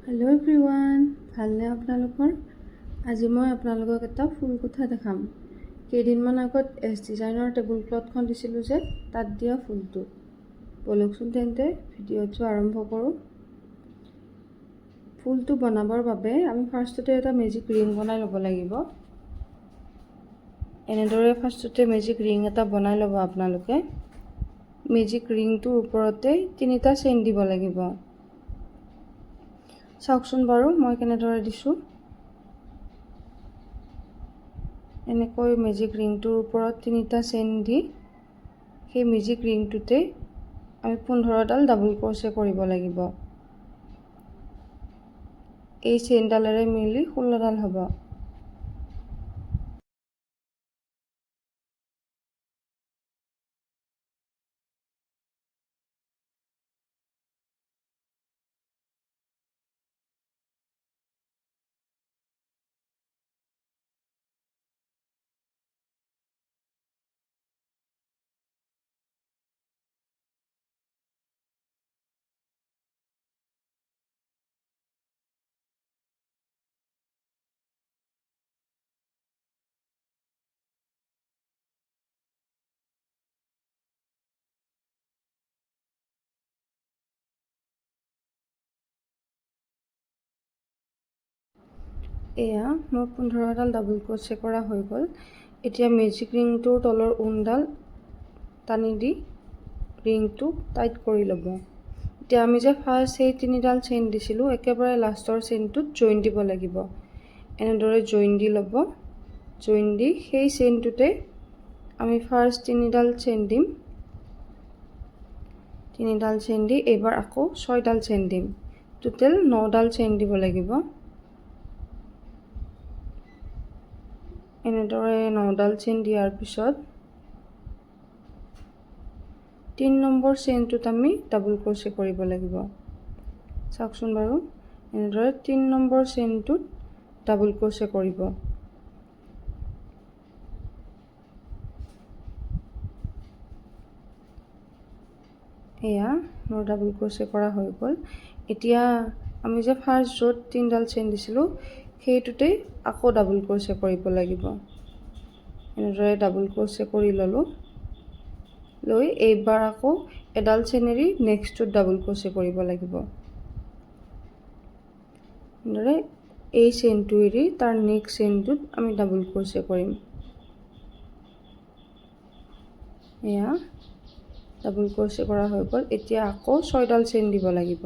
Hello' everyone, ভালনে আপোনালোকৰ? আজি মই আপোনালোকক এটা ফুল কথা দেখাম। কেইদিনমান আগত এছ ডিজাইনৰ টেবুল ক্লথখন দিছিলোঁ যে, তাত দিয়া ফুলটো। বলকচোন তেন্তে ভিডিঅ'টো আৰম্ভ কৰোঁ। ফুলটো বনাবৰ বাবে আমি ফাৰ্ষ্টতে এটা মেজিক ৰিং বনাই ল'ব লাগিব। এনেদৰে ফাৰ্ষ্টতে মেজিক ৰিং এটা বনাই ল'ব আপোনালোকে। মেজিক ৰিংটোৰ ওপৰতে 3টা চেইন দিব লাগিব। চাওকচোন বাৰু মই কেনেদৰে দিছোঁ। এনেকৈ মেজিক ৰিংটোৰ ওপৰত 3টা চেইন দি সেই মেজিক ৰিংটোতে আমি 15ডাল ডাবল ক্ৰচে কৰিব লাগিব। এই চেইনডালেৰে মিলি 16ডাল হ'ব। এয়া মোৰ 15ডাল ডাবল ক্ৰচে কৰা হৈ গ'ল। এতিয়া মেজিক ৰিংটোৰ তলৰ ঊণডাল টানি দি ৰিংটো টাইট কৰি ল'ব। এতিয়া আমি যে ফাৰ্ষ্ট সেই 3ডাল চেইন দিছিলোঁ, একেবাৰে লাষ্টৰ চেইনটোত জইন দিব লাগিব। এনেদৰে জইন দি ল'ব। জইন দি সেই চেইনটোতে আমি ফাৰ্ষ্ট 3ডাল চেইন দিম। 3ডাল চেইন দি এইবাৰ আকৌ 6ডাল চেইন দিম। টোটেল 9ডাল চেইন দিব লাগিব। এনেদৰে 9ডাল চেইন দিয়াৰ পিছত 3 নম্বৰ চেইনটোত আমি ডাবল ক্ৰচে কৰিব লাগিব। চাওকচোন বাৰু, এনেদৰে 3 নম্বৰ চেইনটোত ডাবল ক্ৰচে কৰিব। এয়া মোৰ ডাবল ক্ৰচে কৰা হৈ গ'ল। এতিয়া আমি যে ফাৰ্ষ্ট য'ত 3ডাল চেইন দিছিলোঁ, সেইটোতে আকৌ ডাবল ক্ৰচে কৰিব লাগিব। এনেদৰে ডাবল ক্ৰচে কৰি ল'লোঁ। লৈ এইবাৰ আকৌ এডাল চেইনেৰে নেক্সটটোত ডাবল ক্ৰচে কৰিব লাগিব। এনেদৰে এই চেইনটো এৰি তাৰ নেক্সট চেইনটোত আমি ডাবল ক্ৰচে কৰিম। এয়া ডাবল ক্ৰচে কৰা হৈ গ'ল। এতিয়া আকৌ 6ডাল চেইন দিব লাগিব।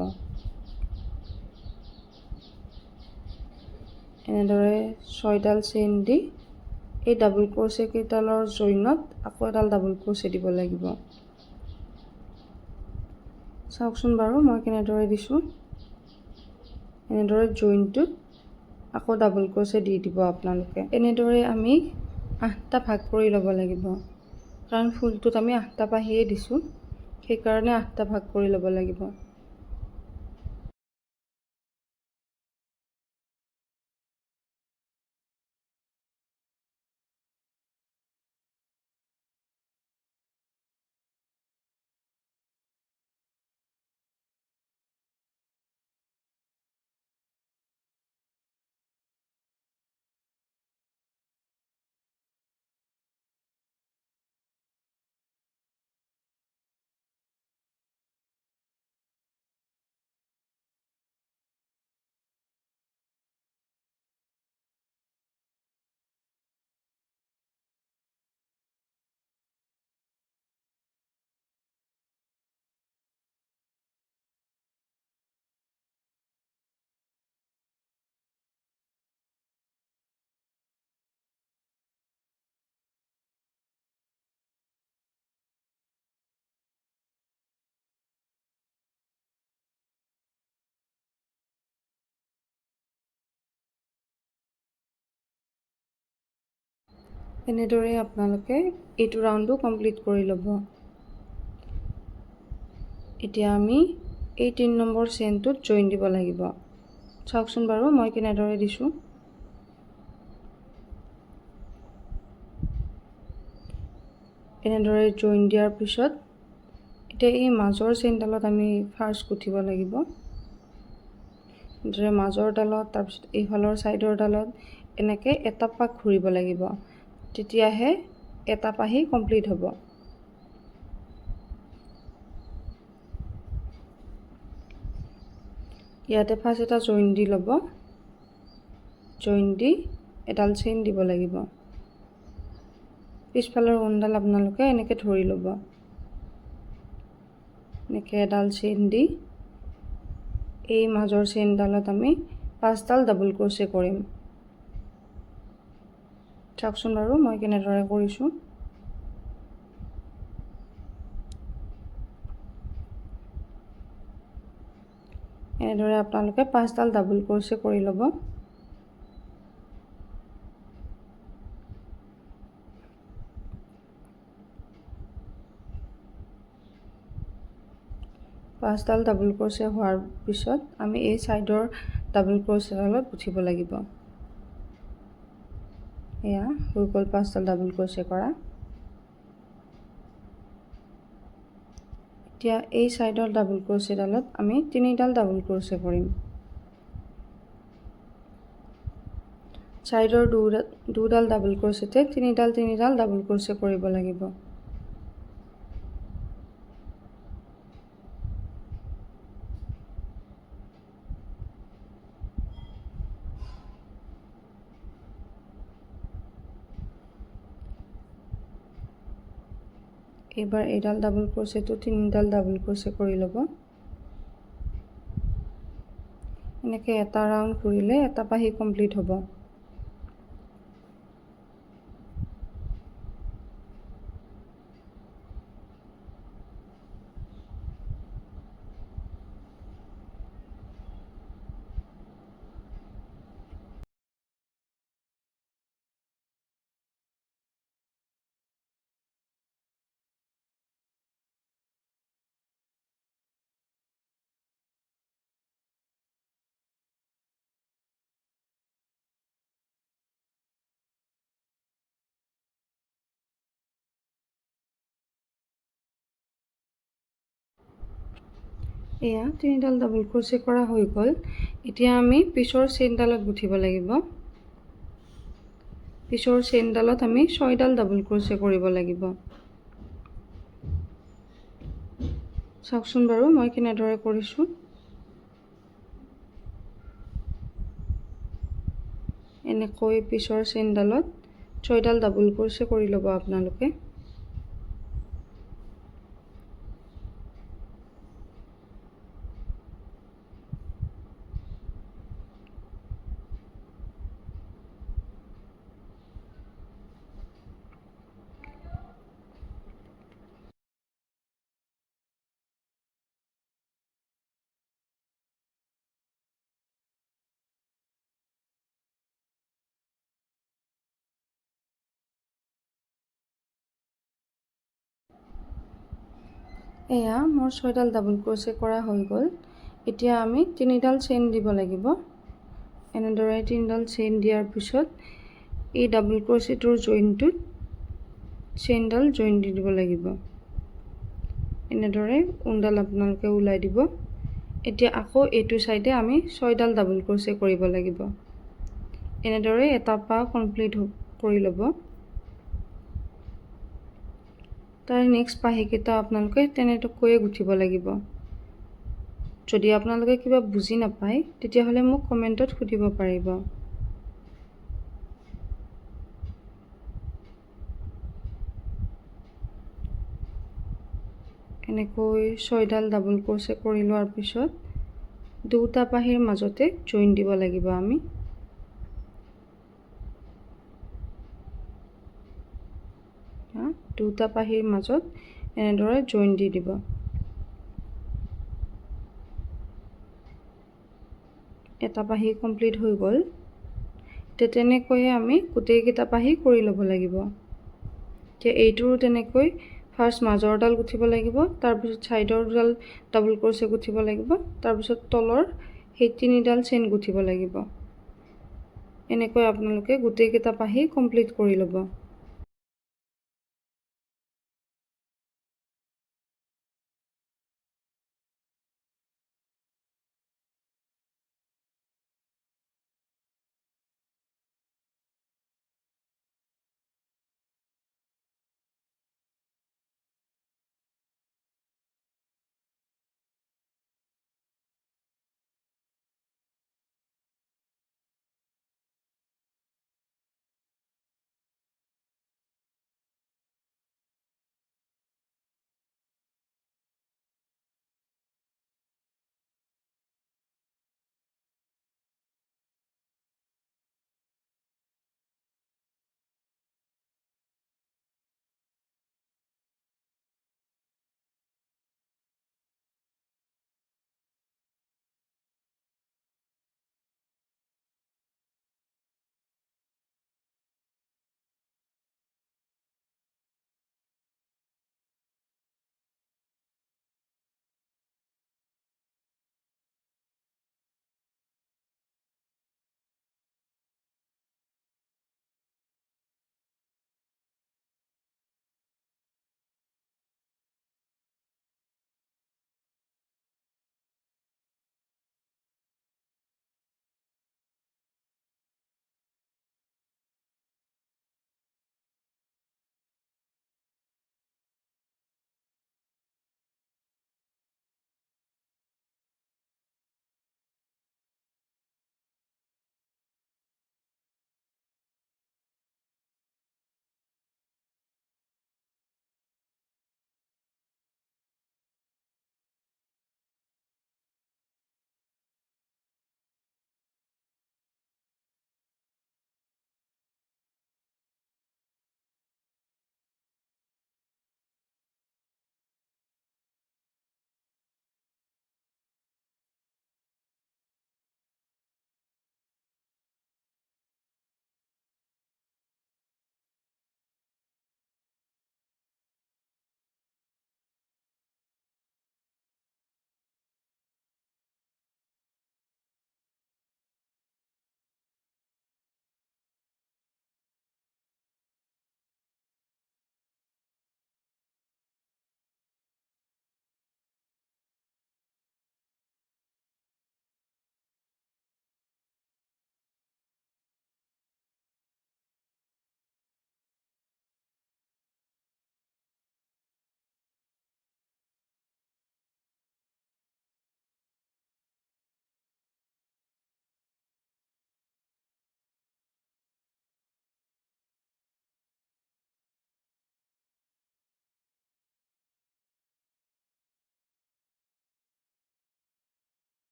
এনেদৰে 6ডাল চেইন দি এই ডাবল ক্ৰচে কেইডালৰ জইনত আকৌ এডাল ডাবল ক্ৰচে দিব লাগিব। চাওকচোন বাৰু মই কেনেদৰে দিছোঁ। এনেদৰে জইনটোত আকৌ ডাবল ক্ৰচে দি দিব আপোনালোকে। এনেদৰে আমি 8টা ভাগ কৰি ল'ব লাগিব, কাৰণ ফুলটোত আমি 8টা পাহিয়ে দিছোঁ, সেইকাৰণে 8টা ভাগ কৰি ল'ব লাগিব। এনেদৰে আপোনালোকে এইটো ৰাউণ্ডো কমপ্লিট কৰি ল'ব। এতিয়া আমি এই 3 নম্বৰ চেইনটোত জইন দিব লাগিব। চাওকচোন বাৰু মই কেনেদৰে দিছোঁ। এনেদৰে জইন দিয়াৰ পিছত এতিয়া এই মাজৰ চেইনডালত আমি ফাৰ্ষ্ট গুঠিব লাগিব। এনেদৰে মাজৰ ডালত তাৰপিছত এইফালৰ ছাইডৰ ডালত এনেকৈ এটা পাক ঘূৰিব লাগিব, তেতিয়াহে এটা পাহি কমপ্লিট হ'ব। ইয়াতে ফাৰ্ষ্ট এটা জইন দি ল'ব, জইন দি এডাল চেইন দিব লাগিব। পিছফালৰ ঊণডাল আপোনালোকে এনেকৈ ধৰি ল'ব, এনেকৈ এডাল চেইন দি এই মাজৰ চেইনডালত আমি 5ডাল ডাবল ক্ৰচে কৰিম। চাওকচোন বাৰু মই কেনেদৰে কৰিছোঁ। এনেদৰে আপোনালোকে 5ডাল ডাবল ক্ৰচে কৰি ল'ব। পাঁচডাল ডাবল ক্ৰচে হোৱাৰ পিছত আমি এই ছাইডৰ ডাবল ক্ৰচেডালত গুঠিব লাগিব। এয়া হৈ গ'ল 5ডাল ডাবল ক্ৰচে কৰা। এতিয়া এই ছাইডৰ ডাবল ক্ৰচেডালত আমি 3ডাল ডাবল ক্ৰচে কৰিম। ছাইডৰ দুডাল ডাবল ক্ৰচেতে 3ডাল ডাবল ক্ৰচে কৰিব লাগিব। এইবাৰ এইডাল ডাবল ক্ৰচেটো 3ডাল ডাবল ক্ৰচে কৰি ল'ব। এনেকৈ এটা ৰাউণ্ড ঘূৰিলে এটা পাহি কমপ্লিট হ'ব। এয়া 3ডাল ডাবল ক্ৰচে কৰা হৈ গ'ল। এতিয়া আমি পিছৰ চেইনডালত গুঠিব লাগিব। পিছৰ চেইনডালত আমি 6ডাল ডাবল ক্ৰচে কৰিব লাগিব। চাওকচোন বাৰু মই কেনেদৰে কৰিছোঁ। এনেকৈ পিছৰ চেইনডালত 6ডাল ডাবল ক্ৰচে কৰি ল'ব আপোনালোকে। এয়া মোৰ 6ডাল ডাবল ক্ৰচে কৰা হৈ গ'ল। এতিয়া আমি 3ডাল চেইন দিব লাগিব। এনেদৰে 3ডাল চেইন দিয়াৰ পিছত এই ডাবল ক্ৰচেটোৰ জইনটোত চেইনডাল জইন দি দিব লাগিব। এনেদৰে ঊণডাল আপোনালোকে ওলাই দিব। এতিয়া আকৌ এইটো ছাইডে আমি 6ডাল ডাবল ক্ৰচে কৰিব লাগিব। এনেদৰে এটা পাহ কমপ্লিট কৰি ল'ব। তাৰ নেক্সট পাহিকেইটা আপোনালোকে তেনেকৈয়ে গুঠিব লাগিব। যদি আপোনালোকে কিবা বুজি নাপায় তেতিয়াহ'লে মোক কমেণ্টত সুধিব পাৰিব। এনেকৈ 6ডাল ডাবল ক্ৰচে কৰি লোৱাৰ পিছত দুটা পাহিৰ মাজতে জইন দিব লাগিব আমি। দুটা পাহিৰ মাজত এনেদৰে জইন দি দিব। এটা পাহি কমপ্লিট হৈ গ'ল। তেনেকৈয়ে আমি গোটেইকেইটা পাহি কৰি ল'ব লাগিব। এতিয়া এইটোৰো তেনেকৈ ফাৰ্ষ্ট মাজৰডাল গুঠিব লাগিব, তাৰপিছত ছাইডৰ দুডাল ডাবল ক্ৰচে গুঠিব লাগিব, তাৰপিছত তলৰ সেই 3ডাল চেইন গুঠিব লাগিব। এনেকৈ আপোনালোকে গোটেইকেইটা পাহি কমপ্লিট কৰি ল'ব।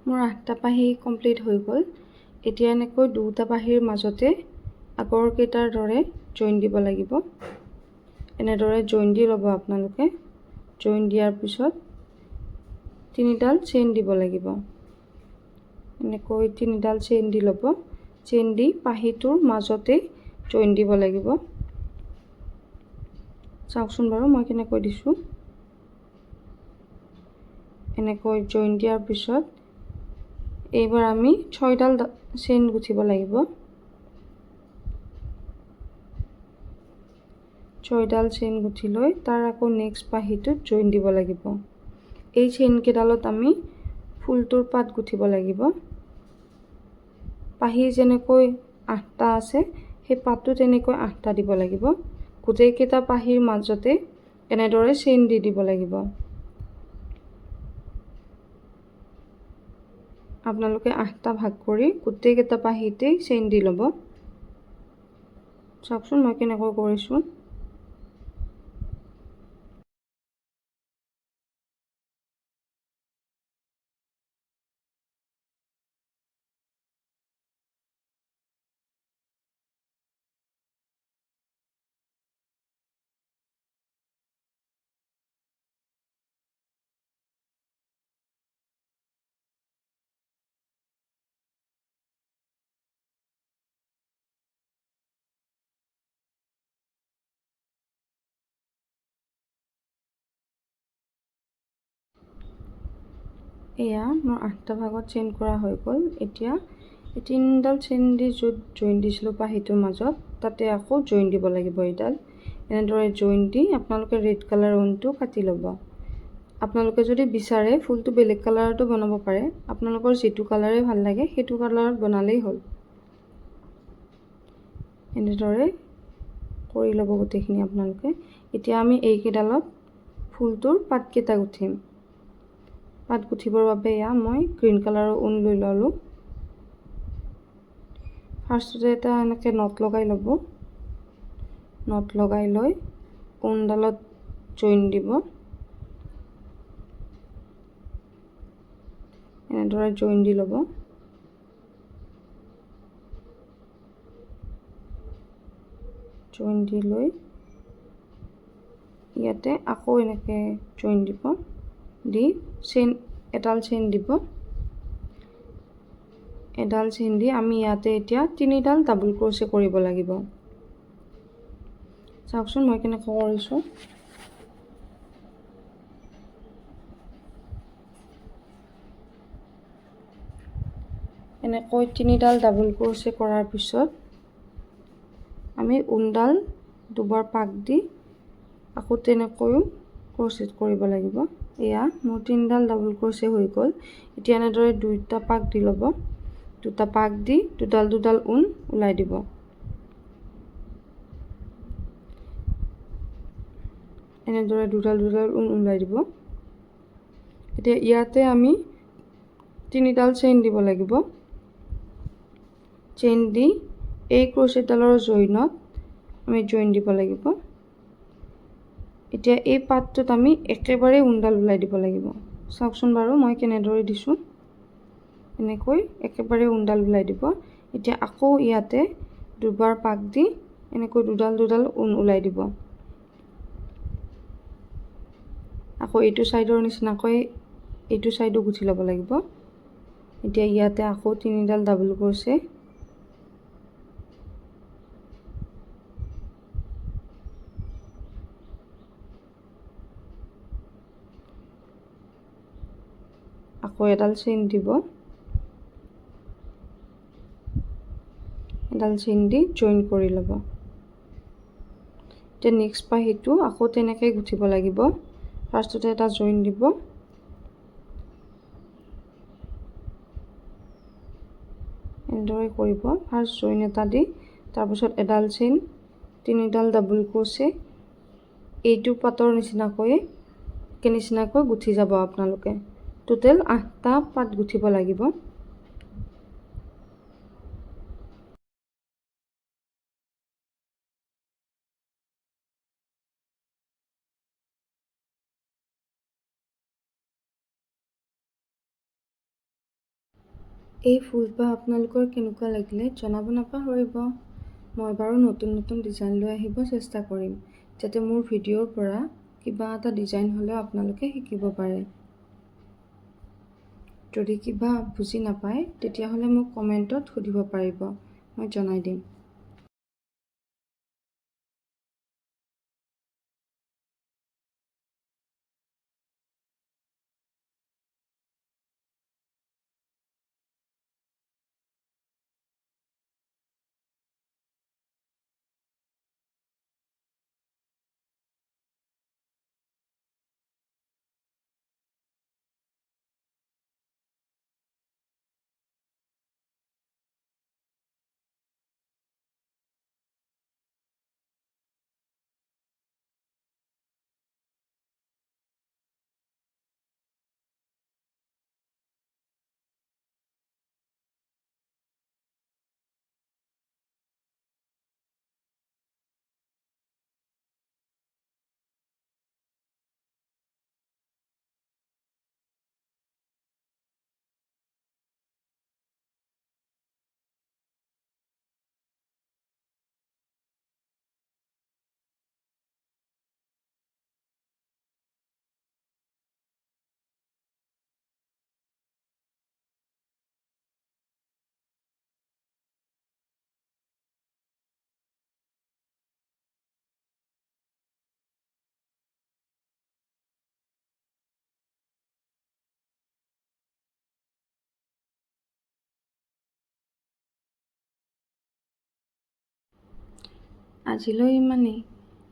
মোৰ 8টা পাহি কমপ্লিট হৈ গ'ল। এতিয়া এনেকৈ দুটা পাহিৰ মাজতে আগৰ কেইটাৰ দৰে জইন দিব লাগিব। এনেদৰে জইন দি ল'ব আপোনালোকে। জইন দিয়াৰ পিছত তিনিডাল চেইন দিব লাগিব। এনেকৈ তিনিডাল চেইন দি ল'ব। চেইন দি পাহিটোৰ মাজতে জইন দিব লাগিব। চাওকচোন বাৰু মই কেনেকৈ দিছোঁ। এনেকৈ জইন দিয়াৰ পিছত এইবাৰ আমি 6ডাল চেইন গুঠিব লাগিব। 6ডাল চেইন গুঠি লৈ তাৰ আকৌ নেক্সট পাহিটোত জইন দিব লাগিব। এই চেইন কেইডালত আমি ফুলটোৰ পাত গুঠিব লাগিব। পাহি যেনেকৈ 8টা আছে সেই পাতো তেনেকৈ 8টা দিব লাগিব। গোটেইকেইটা পাহিৰ মাজতে এনেদৰে চেইন দি দিব লাগিব। আপোনালোকে 8টা ভাগ কৰি গোটেইকেইটা পাহিতেই চেইন দি ল'ব। চাওকচোন মই কেনেকৈ কৰিছোঁ। এয়া মোৰ 8টা ভাগত চেইন কৰা হৈ গ'ল। এতিয়া এই 3ডাল চেইন দি য'ত জইন দিছিলোঁ পাহিটোৰ মাজত তাতে আকৌ জইন দিব লাগিব এইডাল। এনেদৰে জইন দি আপোনালোকে ৰেড কালাৰ ঊণটো কাটি ল'ব। আপোনালোকে যদি বিচাৰে ফুলটো বেলেগ কালাৰতো বনাব পাৰে। আপোনালোকৰ যিটো কালাৰে ভাল লাগে সেইটো কালাৰত বনালেই হ'ল। এনেদৰে কৰি ল'ব গোটেইখিনি আপোনালোকে। এতিয়া আমি এইকেইডালত ফুলটোৰ পাতকেইটা গুঠিম। পাত গুঠিবৰ বাবে এয়া মই গ্ৰীণ কালাৰৰ ঊণ লৈ ল'লোঁ। ফাৰ্ষ্টতে এটা এনেকৈ নট লগাই ল'ব। নট লগাই লৈ ঊণডালত জইন দিব। এনেদৰে জইন দি ল'ব। জইন দি লৈ ইয়াতে আকৌ এনেকৈ জইন দিব। দি চেইন এডাল চেইন দিব। এডাল চেইন দি আমি ইয়াতে এতিয়া 3ডাল ডাবল ক্ৰচে কৰিব লাগিব। চাওকচোন মই কেনেকৈ কৰিছোঁ। এনেকৈ 3ডাল ডাবল ক্ৰচে কৰাৰ পিছত আমি ঊণডাল দুবাৰ পাক দি আকৌ তেনেকৈও ক্ৰচেট কৰিব লাগিব। এয়া মোৰ 3ডাল ডাবল ক্ৰচে হৈ গ'ল। এতিয়া এনেদৰে 2টা পাক দি ল'ব। 2টা পাক দি দুডাল দুডাল ঊণ ওলাই দিব। এনেদৰে দুডাল দুডাল ঊণ ওলাই দিব। এতিয়া ইয়াতে আমি 3ডাল চেইন দিব লাগিব। চেইন দি এই ক্ৰচেটডালৰ জইনত আমি জইন দিব লাগিব। এতিয়া এই পাতটোত আমি একেবাৰে ঊণডাল ওলাই দিব লাগিব। চাওকচোন বাৰু মই কেনেদৰে দিছোঁ। এনেকৈ একেবাৰে ঊণডাল ওলাই দিব। এতিয়া আকৌ ইয়াতে দুবাৰ পাক দি এনেকৈ দুডাল দুডাল ঊণ ওলাই দিব। আকৌ এইটো ছাইডৰ নিচিনাকৈ এইটো ছাইডো গুঠি ল'ব লাগিব। এতিয়া ইয়াতে আকৌ 3ডাল ডাবল ক্ৰচে। আকৌ এডাল চেইন দিব। এডাল চেইন দি জইন কৰি ল'ব। এতিয়া নেক্সট পাহিটো আকৌ তেনেকৈ গুঠিব লাগিব। ফাৰ্ষ্টতে এটা জইন দিব। এনেদৰে কৰিব। ফাৰ্ষ্ট জইন এটা দি তাৰপিছত এডাল চেইন 3ডাল ডাবল ক্ৰচে এইটো পাতৰ নিচিনাকৈ গুঠি যাব আপোনালোকে। টোটেল 8টা পাত গুঠিব লাগিব। এই ফুলপাহ আপোনালোকৰ কেনেকুৱা লাগিলে জনাব নাপাহৰিব। মই বাৰু নতুন নতুন ডিজাইন লৈ আহিব চেষ্টা কৰিম, যাতে মোৰ ভিডিঅ'ৰ পৰা কিবা এটা ডিজাইন হ'লেও আপোনালোকে শিকিব পাৰে। যদি কিবা বুজি নাপায় তেতিয়াহ'লে মোক কমেণ্টত সুধিব পাৰিব, মই জনাই দিম। আজিলৈ ইমানেই।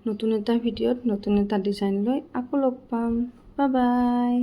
নতুন এটা ভিডিঅ'ত নতুন এটা ডিজাইন লৈ আকৌ লগ পাম। Bye bye.